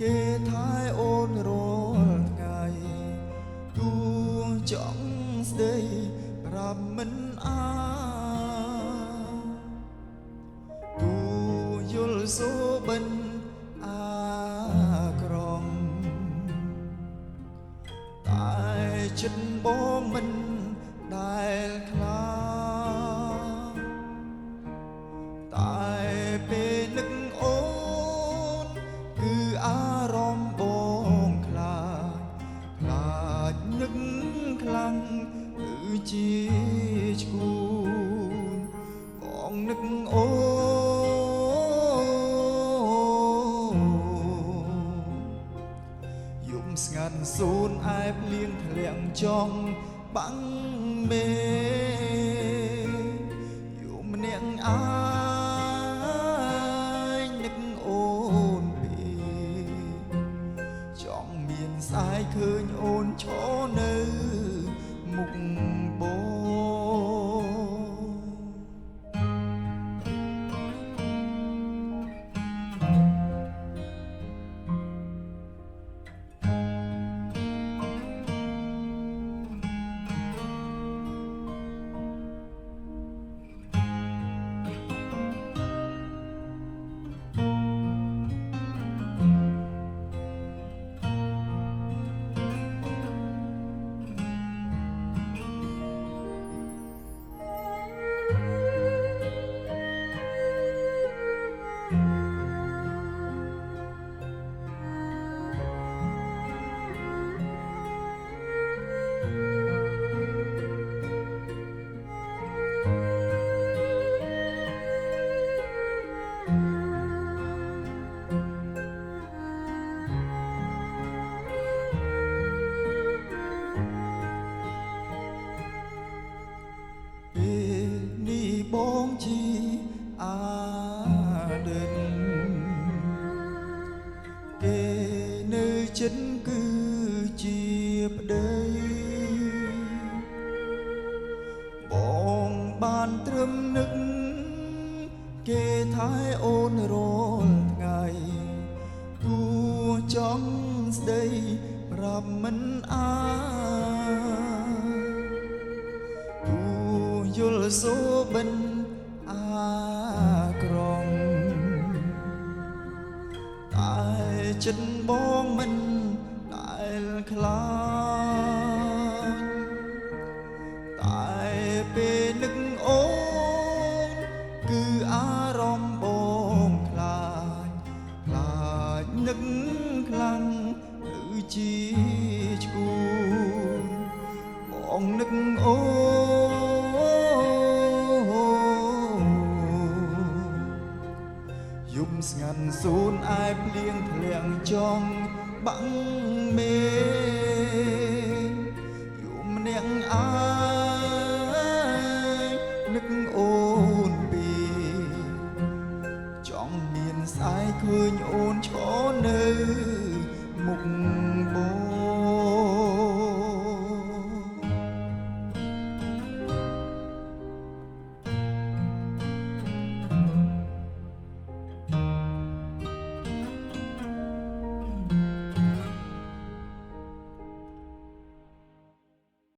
គេថាអូនរាល់ថ្ងៃគួរចង់ស្ដីប្រាប់មិនអាគួរយល់សូបិនអាក្រមតែចិត្តបងមិនដែលខ្លាតែពេលនឹកអូនគឺអារម្មណ៍បងខ្លាចនឹកខ្លាំងគឺជាឈ្គូនបងនឹកអូយំស្ងាត់សូនអែបលៀងធ្លាក់ចង់បាំងមេយំម្នាក់អាយនឹកអូនពេកចង់មានស្អែកឃើញអូនឈរនៅមុខបងបងជាអាដិនគេនៅចិត្តគឺជាប្តីបងបានត្រឹមនឹកគេថាអូនរាល់ថ្ងៃគួរចង់ស្ដីប្រាប់មិនអាយល់សូបិនអាក្រមតែចិត្តបងមិនដែលខ្លាចតែពេលនឹកអូនគឺអារម្មណ៍បងខ្លាចនឹកខ្លាំងគឺជាឈ្គូនបងនឹកអូយំស្ងាត់សូនអែបលៀងធ្លាក់ចង់បាំងមេ